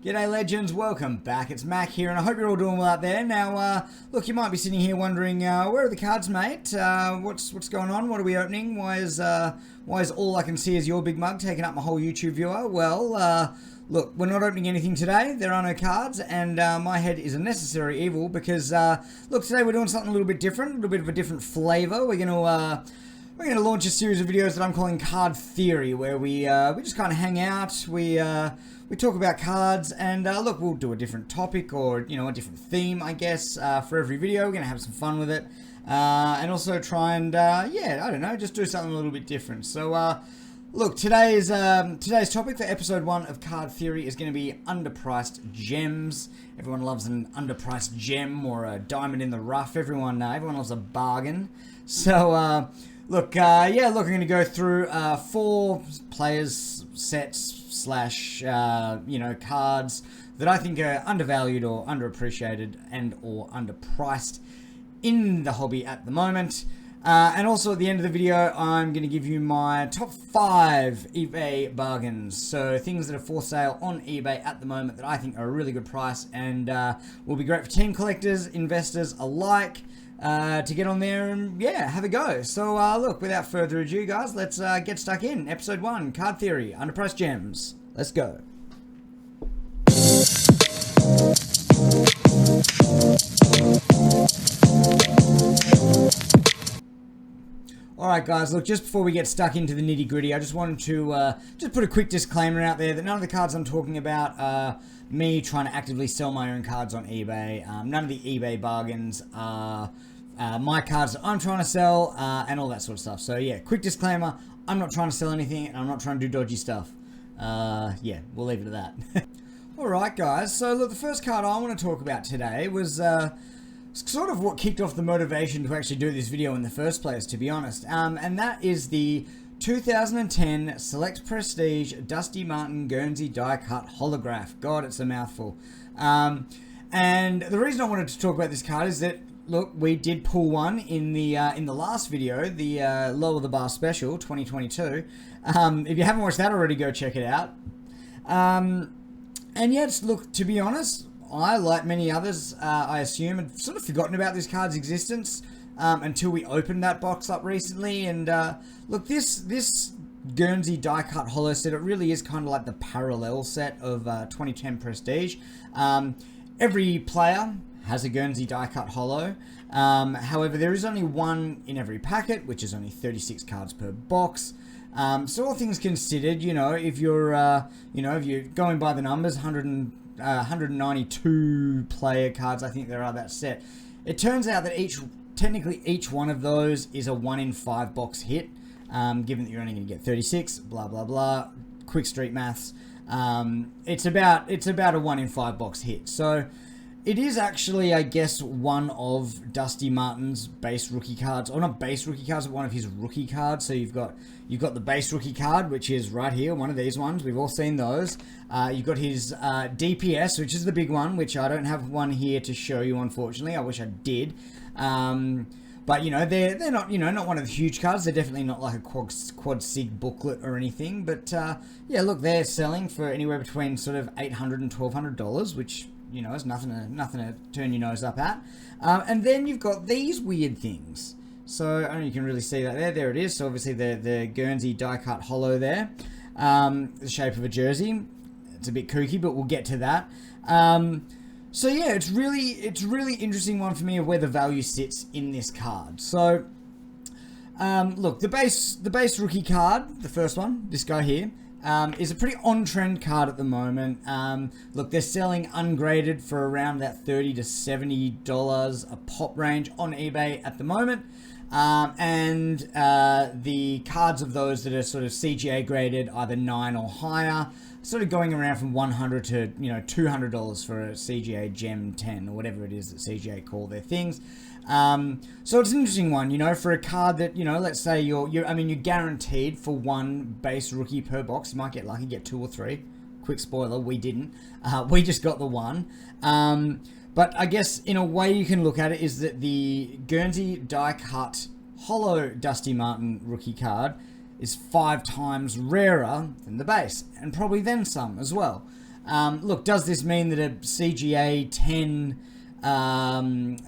G'day legends, welcome back. It's Mac here and I hope you're all doing well out there. Now, look, you might be sitting here wondering, where are the cards, mate? What's going on? What are we opening? Why is all I can see is your big mug taking up my whole YouTube viewer? Well, look, we're not opening anything today. There are no cards and my head is a necessary evil because, look, today we're doing something a little bit different, a little bit of a different flavor. We're going to launch a series of videos that I'm calling Card Theory, where we just kind of hang out, we talk about cards, and look, we'll do a different topic or, a different theme, I guess, for every video. We're going to have some fun with it, and also try and, I don't know, just do something a little bit different. So, look, today's topic for episode 1 of Card Theory is going to be underpriced gems. Everyone loves an underpriced gem or a diamond in the rough. Everyone loves a bargain. So, look, I'm going to go through 4 players, sets, / cards that I think are undervalued or underappreciated and or underpriced in the hobby at the moment. And also at the end of the video, I'm going to give you my top 5 eBay bargains. So things that are for sale on eBay at the moment that I think are a really good price and will be great for team collectors, investors alike. To get on there and, have a go. So, look, without further ado, guys, let's get stuck in. Episode 1, Card Theory, Underpriced Gems. Let's go. Alright, guys, look, just before we get stuck into the nitty-gritty, I just wanted to just put a quick disclaimer out there that none of the cards I'm talking about are me trying to actively sell my own cards on eBay. None of the eBay bargains are my cards that I'm trying to sell, and all that sort of stuff. So, quick disclaimer, I'm not trying to sell anything, and I'm not trying to do dodgy stuff. We'll leave it at that. Alright, guys, so look, the first card I want to talk about today was sort of what kicked off the motivation to actually do this video in the first place, to be honest. And that is the 2010 Select Prestige Dusty Martin Guernsey die cut holograph. God, it's a mouthful. And the reason I wanted to talk about this card is that, look, we did pull one in the last video, the Lower the Bar Special 2022. If you haven't watched that already, go check it out. And yes, look, to be honest, I, like many others, I assume, had sort of forgotten about this card's existence until we opened that box up recently. And look, this Guernsey die cut holo set, it really is kind of like the parallel set of 2010 Prestige. Every player has a Guernsey die cut holo. However, there is only one in every packet, which is only 36 cards per box. So all things considered, if you're going by the numbers, 192 player cards, I think there are that set. It turns out that technically each one of those is a 1 in 5 box hit, given that you're only going to get 36, blah, blah, blah, quick street maths. It's about a 1 in 5 box hit. So it is actually, I guess, one of Dusty Martin's base rookie cards, or not base rookie cards, but one of his rookie cards. So you've got the base rookie card, which is right here, one of these ones. We've all seen those. You've got his DPS, which is the big one, which I don't have one here to show you, unfortunately. I wish I did. But they're not not one of the huge cards. They're definitely not like a quad sig booklet or anything. But look, they're selling for anywhere between sort of $800 and $1,200, which it's nothing to turn your nose up at. And then you've got these weird things. So I don't know if you can really see that there. There it is. So obviously the Guernsey die cut holo there. The shape of a jersey. It's a bit kooky, but we'll get to that. So yeah, it's really interesting one for me of where the value sits in this card. So look, the base rookie card, the first one, this guy here, is a pretty on-trend card at the moment. Look, they're selling ungraded for around that $30 to $70 a pop range on eBay at the moment. And the cards of those that are sort of CGA graded, either 9 or higher, sort of going around from $100 to $200 for a CGA Gem 10 or whatever it is that CGA call their things. So it's an interesting one, for a card that, let's say you're guaranteed for one base rookie per box. You might get lucky, get 2 or 3. Quick spoiler, we didn't. We just got the one. But I guess in a way you can look at it is that the Guernsey die cut holo Dusty Martin rookie card is 5 times rarer than the base, and probably then some as well. Look, does this mean that a CGA 10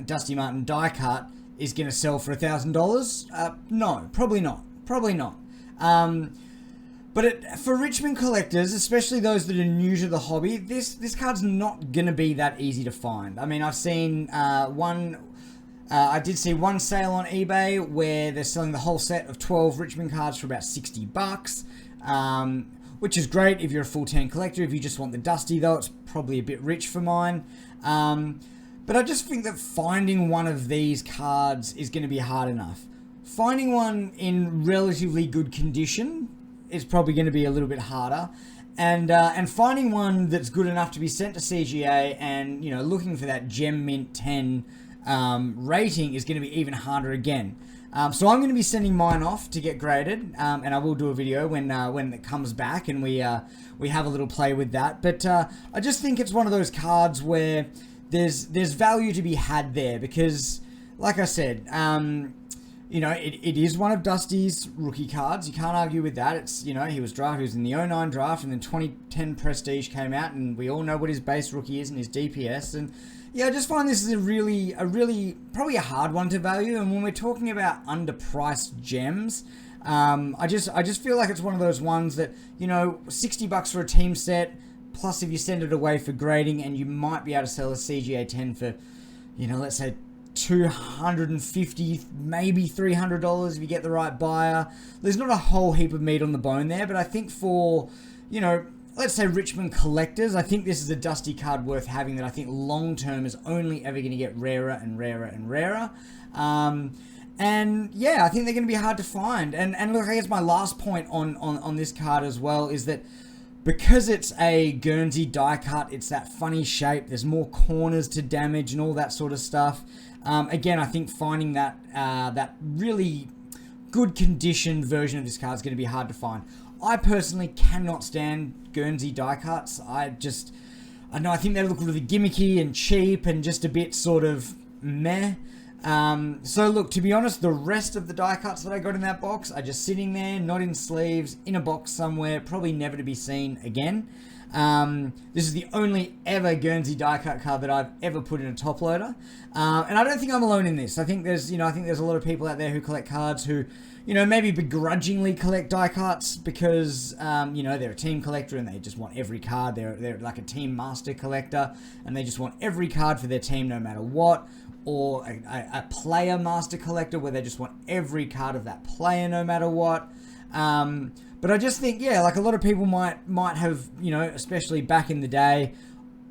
Dusty Martin die cut is going to sell for $1,000? No, probably not. Probably not. But for Richmond collectors, especially those that are new to the hobby, this card's not going to be that easy to find. I mean, I've seen I did see one sale on eBay where they're selling the whole set of 12 Richmond cards for about $60, which is great if you're a full 10 collector. If you just want the Dusty, though, it's probably a bit rich for mine. But I just think that finding one of these cards is going to be hard enough. Finding one in relatively good condition is probably going to be a little bit harder. And finding one that's good enough to be sent to CGA and, looking for that Gem Mint 10 rating is going to be even harder again. So I'm going to be sending mine off to get graded, and I will do a video when it comes back and we have a little play with that. But I just think it's one of those cards where there's value to be had there because, like I said, it is one of Dusty's rookie cards. You can't argue with that. It's, he was in the 09 draft, and then 2010 Prestige came out, and we all know what his base rookie is and his DPS. And yeah, I just find this is a really probably a hard one to value. And when we're talking about underpriced gems, I just feel like it's one of those ones that, $60 for a team set, plus if you send it away for grading, and you might be able to sell a CGA 10 for, let's say $250, maybe $300 if you get the right buyer. There's not a whole heap of meat on the bone there, but I think for, let's say Richmond collectors, I think this is a Dusty card worth having that I think long term is only ever going to get rarer and rarer and rarer. And yeah, I think they're going to be hard to find. And look, I guess my last point on this card as well is that because it's a Guernsey die cut, it's that funny shape, there's more corners to damage and all that sort of stuff. Again, I think finding that really good conditioned version of this card is going to be hard to find. I personally cannot stand Guernsey die cuts. I think they look really gimmicky and cheap and just a bit sort of meh. So look, to be honest, the rest of the die cuts that I got in that box are just sitting there, not in sleeves, in a box somewhere, probably never to be seen again. This is the only ever Guernsey die cut card that I've ever put in a top loader. And I don't think I'm alone in this. I think there's a lot of people out there who collect cards who, maybe begrudgingly collect die cuts because, they're a team collector and they just want every card. They're like a team master collector and they just want every card for their team no matter what. Or a player master collector where they just want every card of that player no matter what. But I just think, like a lot of people might have, especially back in the day,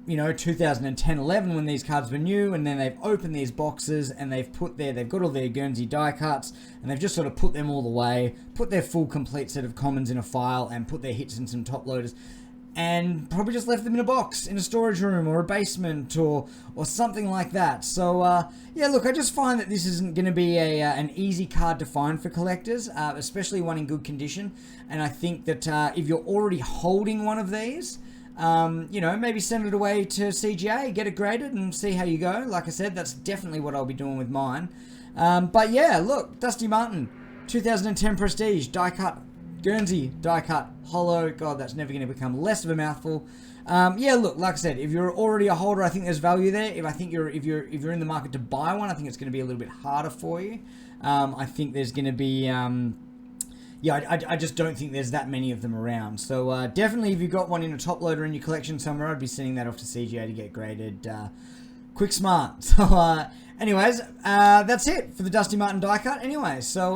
2010-11 when these cards were new, and then they've opened these boxes and they've got all their Guernsey die cuts and they've just sort of put them all away, put their full complete set of commons in a file and put their hits in some top loaders. And probably just left them in a box, in a storage room or a basement or something like that. So, look, I just find that this isn't going to be an easy card to find for collectors, especially one in good condition. And I think that if you're already holding one of these, maybe send it away to CGA, get it graded and see how you go. Like I said, that's definitely what I'll be doing with mine. But yeah, look, Dusty Martin, 2010 Prestige, die cut, Guernsey die cut, hollow. God, that's never going to become less of a mouthful. Look, like I said, if you're already a holder, I think there's value there. If you're in the market to buy one, I think it's going to be a little bit harder for you. I think there's going to be, I just don't think there's that many of them around. So definitely, if you've got one in a top loader in your collection somewhere, I'd be sending that off to CGA to get graded. Quick, smart. So, anyways, that's it for the Dusty Martin die cut. Anyway, so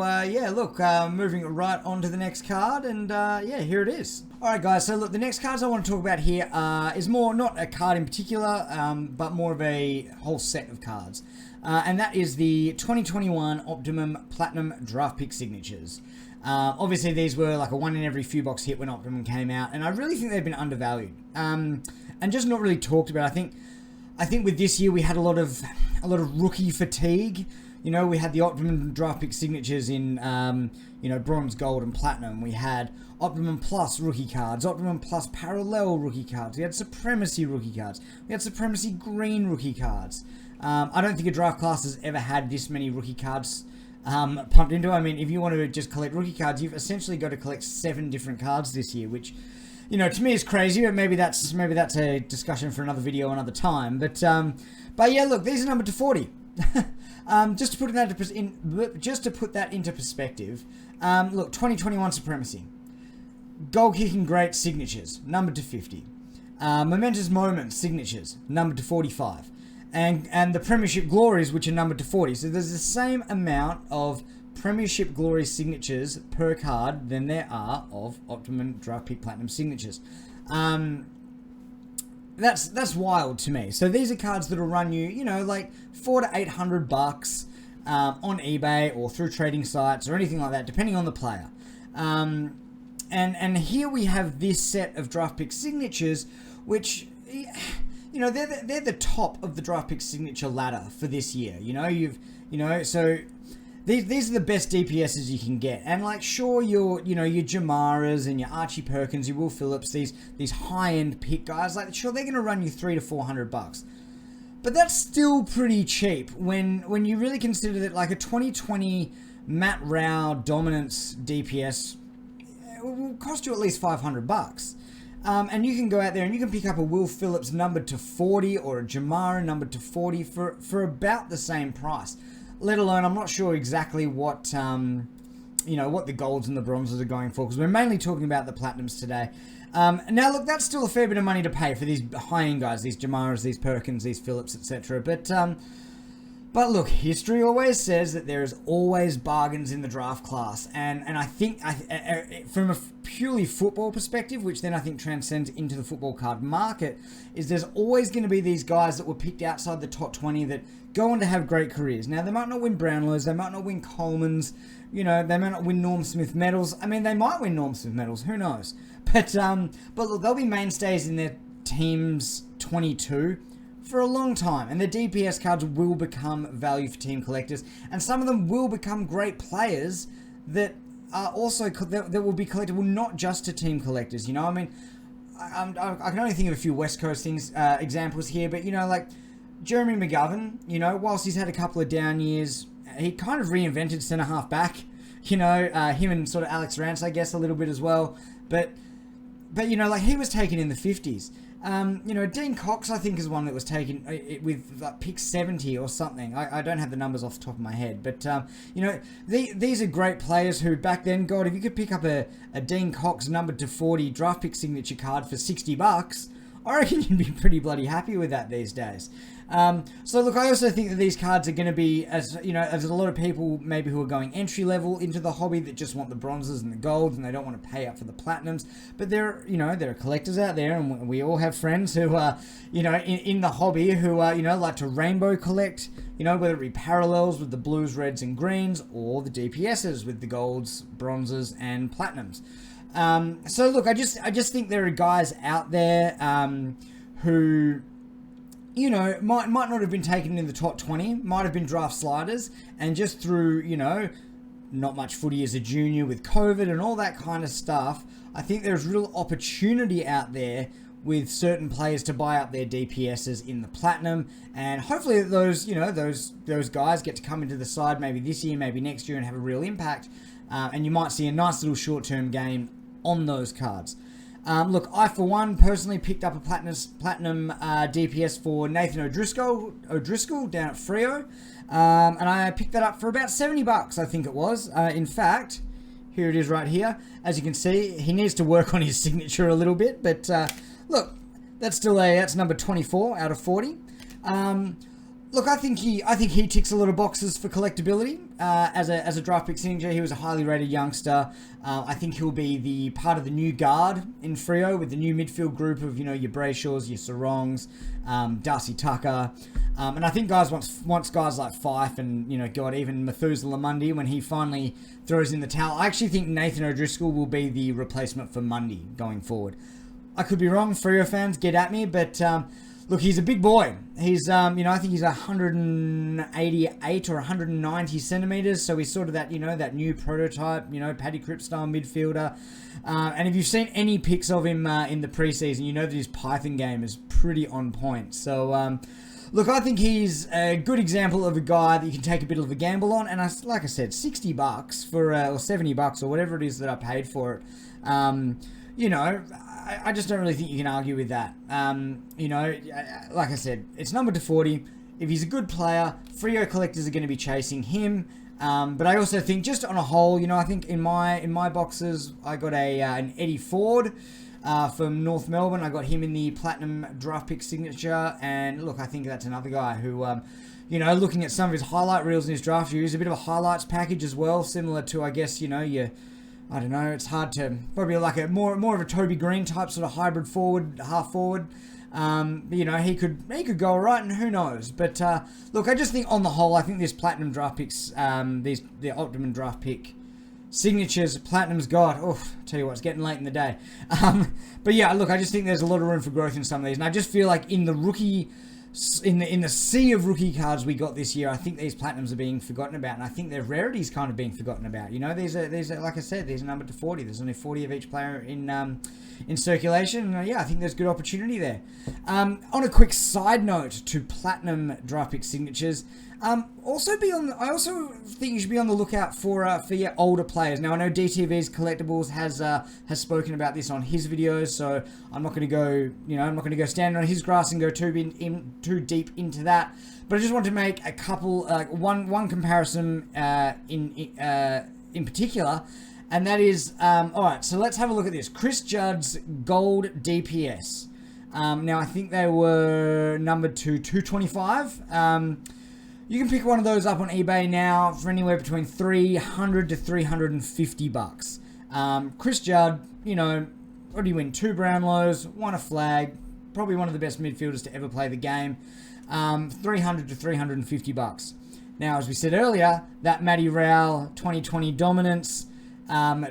look, moving right on to the next card, and here it is. All right, guys. So look, the next cards I want to talk about here is more not a card in particular, but more of a whole set of cards, and that is the 2021 Optimum Platinum Draft Pick Signatures. Obviously, these were like a one in every few box hit when Optimum came out, and I really think they've been undervalued and just not really talked about. I think with this year we had a lot of rookie fatigue. We had the Optimum Draft Pick Signatures in Bronze, Gold, and Platinum. We had Optimum Plus rookie cards, Optimum Plus Parallel rookie cards. We had Supremacy rookie cards. We had Supremacy Green rookie cards. I don't think a draft class has ever had this many rookie cards pumped into it. I mean, if you want to just collect rookie cards, you've essentially got to collect 7 different cards this year, which you know, to me is crazy, but maybe that's a discussion for another video another time. But yeah, look, these are numbered to 40. Just to put that into perspective, look, 2021 supremacy, goal kicking great signatures, numbered to 50. Momentous moments signatures, numbered to 45. And the Premiership glories, which are numbered to 40. So there's the same amount of Premiership glory signatures per card than there are of Optimum Draft Pick Platinum signatures. That's wild to me. So these are cards that'll run you, you know, like $400 to $800 on eBay or through trading sites or anything like that, depending on the player. And here we have this set of draft pick signatures, which, you know, they're the top of the draft pick signature ladder for this year. So these are the best DPSs you can get. And like, sure, your Jamaras and your Archie Perkins, your Will Phillips, these high-end pick guys, like, sure, they're going to run you $300 to $400. But that's still pretty cheap when you really consider that, like, a 2020 Matt Rao dominance DPS will cost you at least $500. And you can go out there and you can pick up a Will Phillips numbered to 40 or a Jamara numbered to 40 for about the same price. Let alone, I'm not sure exactly what what the golds and the bronzes are going for, because we're mainly talking about the platinums today. Now, look, that's still a fair bit of money to pay for these high-end guys, these Jamaras, these Perkins, these Phillips, etc. But look, history always says that there is always bargains in the draft class, and I think from a purely football perspective, which then I think transcends into the football card market, is there's always going to be these guys that were picked outside the top 20 that go on to have great careers. Now, they might not win Brownlows, they might not win Colemans, you know, they might not win Norm Smith medals. I mean, they might win Norm Smith medals, who knows? But look, they'll be mainstays in their team's 22 for a long time, and the DPS cards will become value for team collectors, and some of them will become great players that are also that will be collectible not just to team collectors. You know, I mean, I can only think of a few West Coast examples here, but you know, like Jeremy McGovern, you know, whilst he's had a couple of down years, he kind of reinvented centre half back. You know, him and sort of Alex Rance, I guess, a little bit as well, but you know, like, he was taken in the 50s. You know, Dean Cox, I think, is one that was taken with like pick 70 or something. I don't have the numbers off the top of my head, but you know, these are great players who back then, God, if you could pick up a Dean Cox numbered to 40 draft pick signature card for $60, I reckon you'd be pretty bloody happy with that these days. So look, I also think that these cards are going to be, as you know, as a lot of people maybe who are going entry level into the hobby that just want the bronzes and the golds and they don't want to pay up for the platinums. But there are collectors out there, and we all have friends who are, you know, in the hobby who are, you know, like to rainbow collect, you know, whether it be parallels with the blues, reds, and greens, or the DPSs with the golds, bronzes, and platinums. So look, I just think there are guys out there who, you know, might not have been taken in the top 20, might have been draft sliders, and just through, you know, not much footy as a junior with COVID and all that kind of stuff, I think there's real opportunity out there with certain players to buy up their DPSs in the platinum, and hopefully those, you know, those guys get to come into the side maybe this year, maybe next year, and have a real impact, and you might see a nice little short-term gain on those cards. Look, I for one personally picked up a platinum DPS for Nathan O'Driscoll down at Freo, and I picked that up for about $70, I think it was. In fact, here it is right here. As you can see, he needs to work on his signature a little bit, but look, that's number 24 out of 40. Look, I think he ticks a lot of boxes for collectability. As a draft pick signature, he was a highly rated youngster. I think he'll be the part of the new guard in Freo with the new midfield group of, you know, your Brayshaws, your Sarongs, Darcy Tucker, and I think guys wants guys like Fife and, you know, God, even Methuselah Mundy when he finally throws in the towel. I actually think Nathan O'Driscoll will be the replacement for Mundy going forward. I could be wrong, Freo fans, get at me, but look, he's a big boy. He's, you know, I think he's 188 or 190 centimeters. So he's sort of that, you know, that new prototype, you know, Paddy Cripps style midfielder. And if you've seen any pics of him in the preseason, you know that his Python game is pretty on point. So, look, I think he's a good example of a guy that you can take a bit of a gamble on. And like I said, $60 for, or $70 or whatever it is that I paid for it. You know, I just don't really think you can argue with that. You know, like I said, it's numbered to 40. If he's a good player, Freo collectors are going to be chasing him. But I also think, just on a whole, you know, I think in my boxes, I got an Eddie Ford from North Melbourne. I got him in the platinum draft pick signature, and look, I think that's another guy who, you know, looking at some of his highlight reels in his draft year, he's a bit of a highlights package as well, similar to, I guess, you know, I don't know, it's hard to, probably like a more of a Toby Green type sort of hybrid forward, half forward. You know, he could go all right, and who knows. But look, I just think on the whole, I think this platinum draft picks, the optimum draft pick signatures, platinum's got, tell you what, it's getting late in the day. But yeah, look, I just think there's a lot of room for growth in some of these, and I just feel like in the rookie, in the sea of rookie cards we got this year, I think these platinums are being forgotten about, and I think their rarities kind of being forgotten about. You know, these are like I said, these are numbered to 40. There's only 40 of each player in circulation. And, yeah, I think there's good opportunity there. On a quick side note to platinum draft pick signatures, I also think you should be on the lookout for your older players. Now, I know DTV's Collectibles has spoken about this on his videos, so I'm not going to go stand on his grass and go too deep into that. But I just want to make a couple, one comparison in particular, and that is, all right. So let's have a look at this. Chris Judd's gold DPS. Now I think they were numbered to 225. You can pick one of those up on eBay now for anywhere between $300 to $350. Chris Judd, you know, what did he win? 2 Brownlows, won a flag, probably one of the best midfielders to ever play the game. $300 to $350. Now, as we said earlier, that Matty Rowell 2020 dominance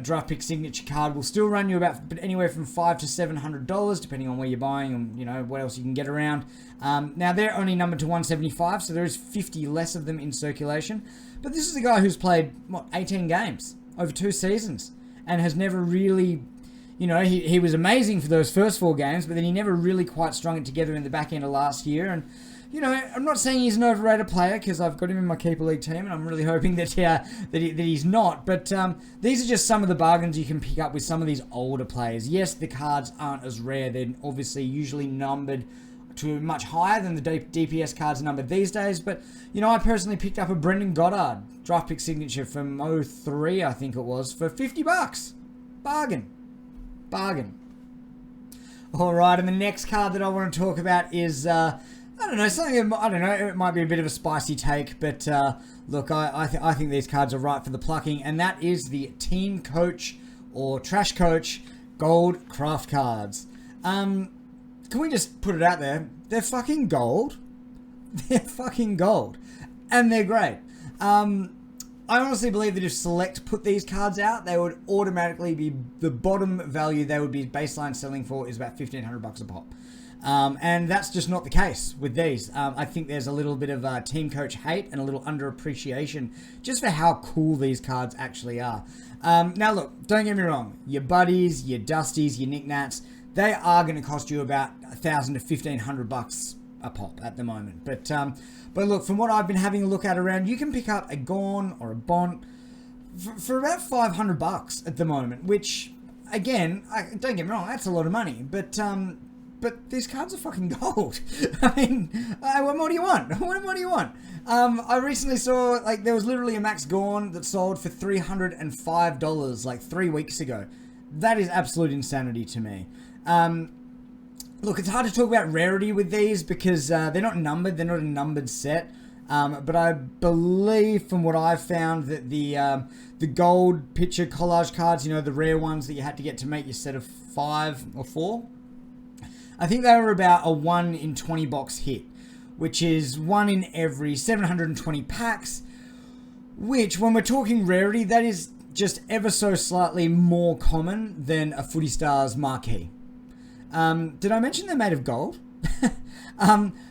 draft pick signature card will still run you about anywhere from $500 to $700, depending on where you're buying and, you know, what else you can get around. Now, they're only numbered to 175, so there is 50 less of them in circulation. But this is a guy who's played, 18 games over 2 seasons and has never really, you know, he was amazing for those first 4 games, but then he never really quite strung it together in the back end of last year. And, you know, I'm not saying he's an overrated player, because I've got him in my Keeper League team, and I'm really hoping that he's not. But these are just some of the bargains you can pick up with some of these older players. Yes, the cards aren't as rare. They're obviously usually numbered to much higher than the DPS cards are numbered these days. But, you know, I personally picked up a Brendan Goddard draft pick signature from 03, I think it was, for $50. Bargain. All right, and the next card that I want to talk about is... it might be a bit of a spicy take, but look, I think these cards are right for the plucking, and that is the Team Coach or Trash Coach Gold Craft cards. Can we just put it out there? They're fucking gold. They're fucking gold. And they're great. I honestly believe that if Select put these cards out, they would automatically be, the bottom value they would be baseline selling for is about $1,500 a pop. And that's just not the case with these. I think there's a little bit of Team Coach hate and a little underappreciation just for how cool these cards actually are. Now look, don't get me wrong. Your buddies, your Dusties, your Nick Nats, they are going to cost you about $1,000 to $1,500 a pop at the moment. But look, from what I've been having a look at around, you can pick up a Gorn or a Bont for about $500 at the moment, which, again, don't get me wrong, that's a lot of money. But these cards are fucking gold. I mean, what more do you want? What more do you want? I recently saw, like, there was literally a Max Gorn that sold for $305, like, 3 weeks ago. That is absolute insanity to me. Look, it's hard to talk about rarity with these because they're not numbered. They're not a numbered set. But I believe, from what I've found, that the gold picture collage cards, you know, the rare ones that you had to get to make your set of 5 or 4, I think they were about a 1 in 20 box hit, which is 1 in every 720 packs, which, when we're talking rarity, that is just ever so slightly more common than a Footy Stars marquee. Did I mention they're made of gold?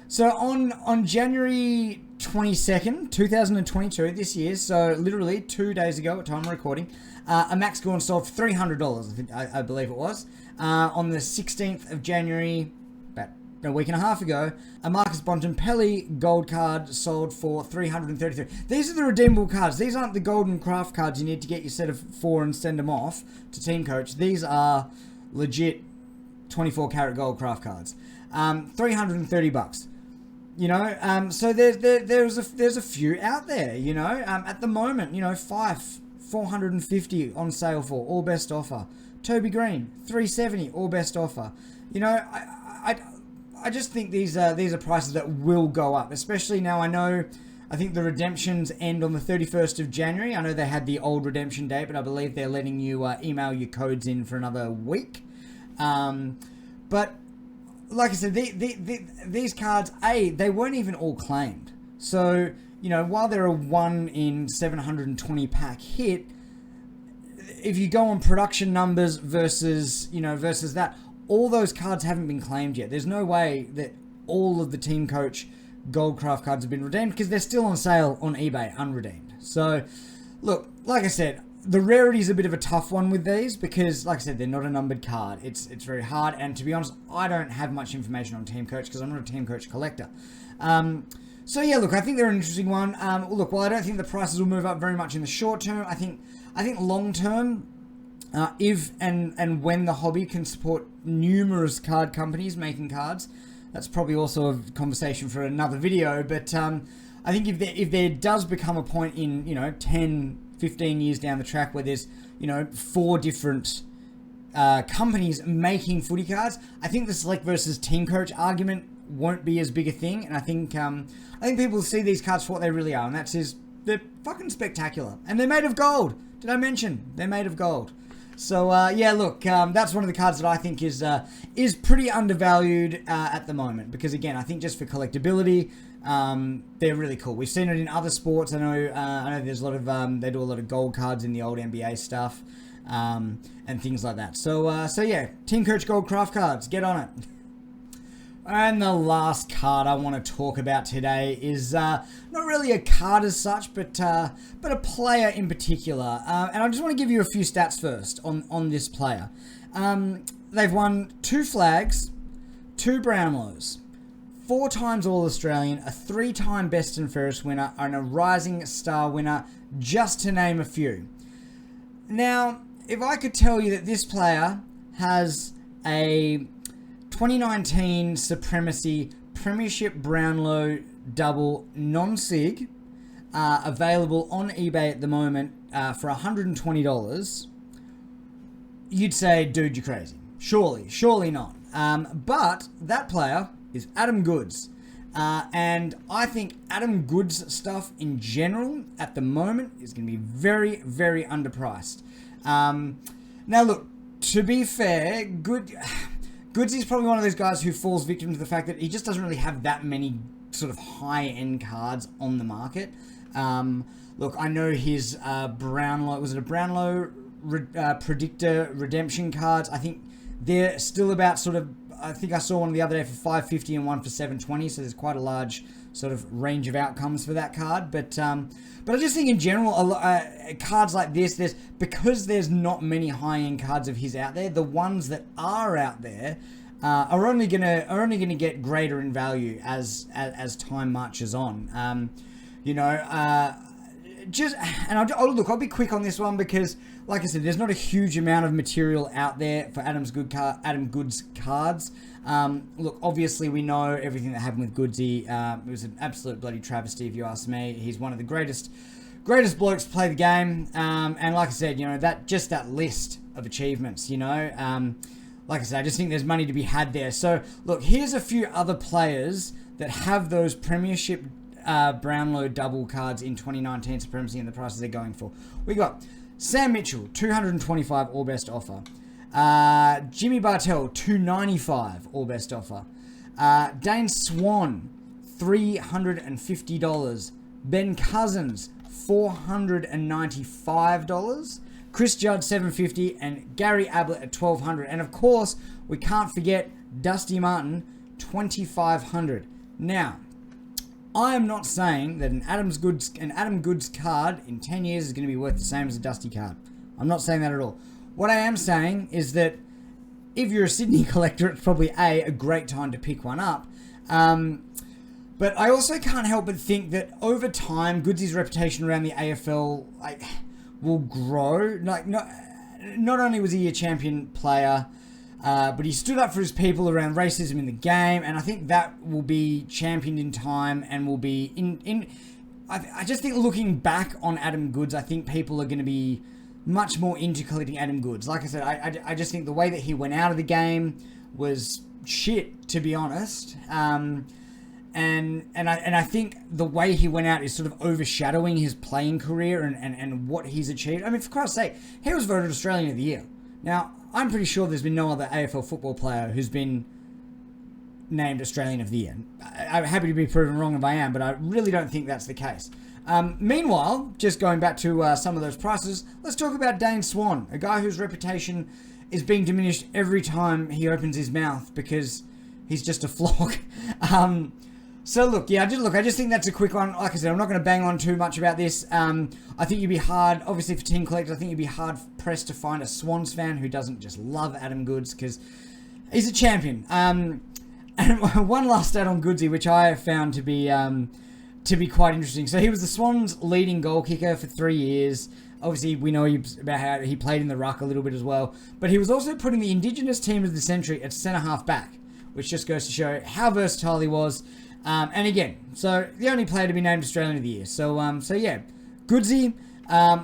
So on January 22nd, 2022, this year, so literally 2 days ago at time of recording, a Max Gorn sold for $300, I believe it was. On the 16th of January, about a week and a half ago, a Marcus Bontempelli gold card sold for $333. These are the redeemable cards. These aren't the golden craft cards you need to get your set of 4 and send them off to Team Coach. These are legit 24 karat gold craft cards. $330. You know, so there's a few out there, you know, at the moment, you know, $450 on sale for all best offer. Toby Green, $370, all best offer. You know, I just think these are prices that will go up, especially now. I think the redemptions end on the 31st of January. I know they had the old redemption date, but I believe they're letting you email your codes in for another week. But like I said, these cards, they weren't even all claimed. So, you know, while they're a 1 in 720 pack hit, if you go on production numbers versus that, all those cards haven't been claimed yet. There's no way that all of the Team Coach Goldcraft cards have been redeemed because they're still on sale on eBay unredeemed. So, look, like I said, the rarity is a bit of a tough one with these because, like I said, they're not a numbered card. It's very hard, and to be honest, I don't have much information on Team Coach because I'm not a Team Coach collector. So yeah, look, I think they're an interesting one. Look, while I don't think the prices will move up very much in the short term, I think long term, if and when the hobby can support numerous card companies making cards, that's probably also a conversation for another video. But I think if there does become a point in, you know, 10, 15 years down the track where there's, you know, 4 different companies making footy cards, I think the Select versus Team Coach argument won't be as big a thing. And I think people will see these cards for what they really are, and they're fucking spectacular. And they're made of gold. Did I mention? They're made of gold. So, yeah, look, that's one of the cards that I think is pretty undervalued at the moment. Because, again, I think just for collectability, they're really cool. We've seen it in other sports. I know there's a lot of, they do a lot of gold cards in the old NBA stuff, and things like that. So yeah, Team Coach Gold Craft cards, get on it. And the last card I want to talk about today is not really a card as such, but a player in particular. And I just want to give you a few stats first on this player. They've won 2 flags, 2 Brownlows, 4 times All-Australian, a 3-time Best and Fairest winner, and a Rising Star winner, just to name a few. Now, if I could tell you that this player has a 2019 Supremacy Premiership Brownlow double non-sig available on eBay at the moment for $120, you'd say, dude, you're crazy. Surely not. But that player is Adam Goodes. And I think Adam Goodes' stuff in general at the moment is going to be very, very underpriced. Now, look, to be fair, Goodsy's probably one of those guys who falls victim to the fact that he just doesn't really have that many sort of high-end cards on the market. Look, I know his Brownlow, was it a Brownlow Predictor Redemption cards? I think they're still about sort of, I think I saw one the other day for $550 and one for $720, so there's quite a large sort of range of outcomes for that card. But I just think in general, cards like this, because there's not many high-end cards of his out there, the ones that are out there are only gonna get greater in value as time marches on. I'll be quick on this one because, like I said, there's not a huge amount of material out there for Adam Goodes cards. Look, obviously we know everything that happened with Goodsy. It was an absolute bloody travesty, if you ask me. He's one of the greatest blokes to play the game. And like I said, you know, that list of achievements, you know, like I said, I just think there's money to be had there. So look, here's a few other players that have those Premiership Brownlow double cards in 2019 Supremacy and the prices they're going for. We got Sam Mitchell, $225 all best offer. Jimmy Bartell, $295 all best offer. Dane Swan, $350. Ben Cousins, $495. Chris Judd, $750, and Gary Ablett at $1,200. And of course, we can't forget Dusty Martin, $2,500. Now, I am not saying that an Adam Goodes card in 10 years is going to be worth the same as a Dusty card. I'm not saying that at all. What I am saying is that if you're a Sydney collector, it's probably a great time to pick one up. But I also can't help but think that over time, Goodsy's reputation around the AFL will grow. Like not only was he a champion player, But he stood up for his people around racism in the game, and I think that will be championed in time and will be I just think looking back on Adam Goods, I think people are going to be much more into collecting Adam Goods. Like I said, I just think the way that he went out of the game was shit, to be honest. And I think the way he went out is sort of overshadowing his playing career and what he's achieved. I mean, for Christ's sake, he was voted Australian of the Year. Now, I'm pretty sure there's been no other AFL football player who's been named Australian of the Year. I'm happy to be proven wrong if I am, but I really don't think that's the case. Meanwhile, just going back to some of those prices, let's talk about Dane Swan, a guy whose reputation is being diminished every time he opens his mouth because he's just a flog. So look, I just think that's a quick one. Like I said, I'm not going to bang on too much about this. I think you'd be hard, obviously for team collectors, I think you'd be hard pressed to find a Swans fan who doesn't just love Adam Goods because he's a champion. And one last stat on Goodsy, which I have found to be quite interesting. So he was the Swans' leading goal kicker for 3 years. Obviously, we know about how he played in the ruck a little bit as well. But he was also put in the Indigenous Team of the Century at centre-half back, which just goes to show how versatile he was. And again, so the only player to be named Australian of the Year. So yeah, Goodsy.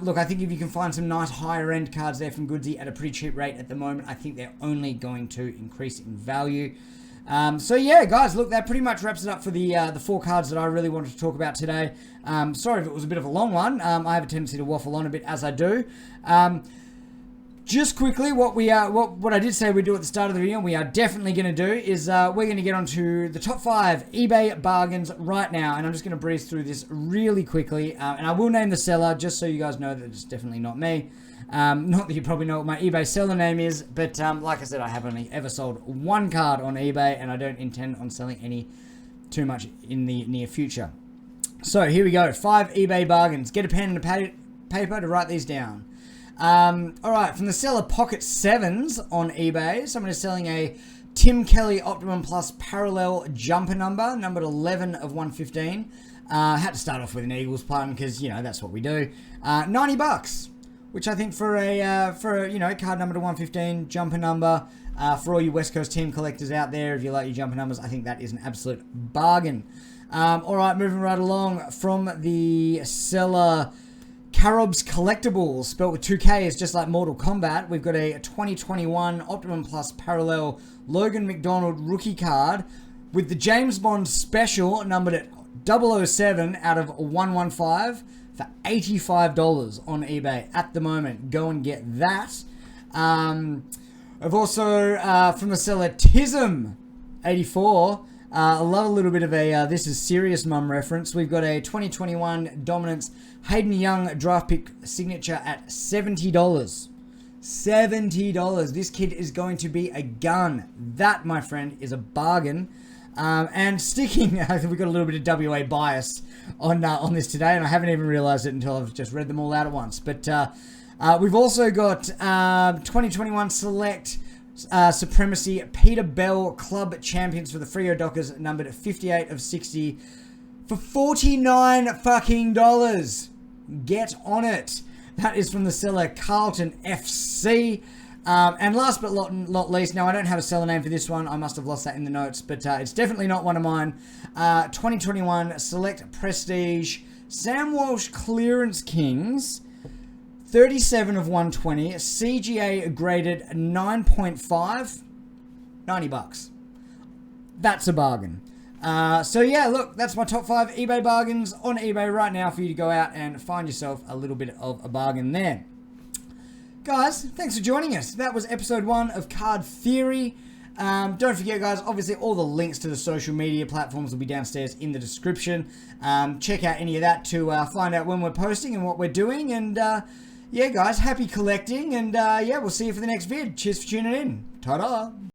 Look, I think if you can find some nice higher-end cards there from Goodsy at a pretty cheap rate at the moment, I think they're only going to increase in value. So yeah, guys, look, that pretty much wraps it up for the 4 cards that I really wanted to talk about today. Sorry if it was a bit of a long one. I have a tendency to waffle on a bit as I do. Just quickly, what I did say we'd do at the start of the video, we are definitely going to do, is we're going to get onto the top 5 eBay bargains right now, and I'm just going to breeze through this really quickly, and I will name the seller, just so you guys know that it's definitely not me. Not that you probably know what my eBay seller name is, but like I said, I have only ever sold 1 card on eBay, and I don't intend on selling any too much in the near future. So here we go, 5 eBay bargains. Get a pen and a paper to write these down. Alright, from the seller Pocket Sevens on eBay, someone is selling a Tim Kelly Optimum Plus parallel jumper numbered 11 of 115. Had to start off with an Eagles pun because, you know, that's what we do. $90, which I think for a card number to 115, jumper number, for all you West Coast team collectors out there, if you like your jumper numbers, I think that is an absolute bargain. Alright, moving right along, from the seller Carob's Collectibles, spelled with 2 Ks, just like Mortal Kombat. We've got a 2021 Optimum Plus Parallel Logan McDonald rookie card with the James Bond special numbered at 007 out of 115 for $85 on eBay at the moment. Go and get that. I've also, from the seller Tism84, I love a little bit of a This Is Serious Mum reference. We've got a 2021 Dominance Hayden Young draft pick signature at $70. $70. This kid is going to be a gun. That, my friend, is a bargain. And sticking, I think we've got a little bit of WA bias on this today, and I haven't even realized it until I've just read them all out at once. But we've also got 2021 Select Supremacy Peter Bell Club Champions for the Freo Dockers, numbered at 58 of 60 for $49 fucking dollars. Get on it. That is from the seller Carlton FC. And last but not least, now I don't have a seller name for this one, I must have lost that in the notes, but it's definitely not one of mine. 2021 Select Prestige Sam Walsh Clearance Kings, 37 of 120, CGA graded 9.5, $90. That's a bargain. So yeah, look, that's my top 5 eBay bargains on eBay right now for you to go out and find yourself a little bit of a bargain there. Guys, thanks for joining us. That was episode 1 of Card Theory. Don't forget, guys, obviously all the links to the social media platforms will be downstairs in the description. Check out any of that to find out when we're posting and what we're doing. And yeah, guys, happy collecting. And yeah, we'll see you for the next vid. Cheers for tuning in. Ta-da!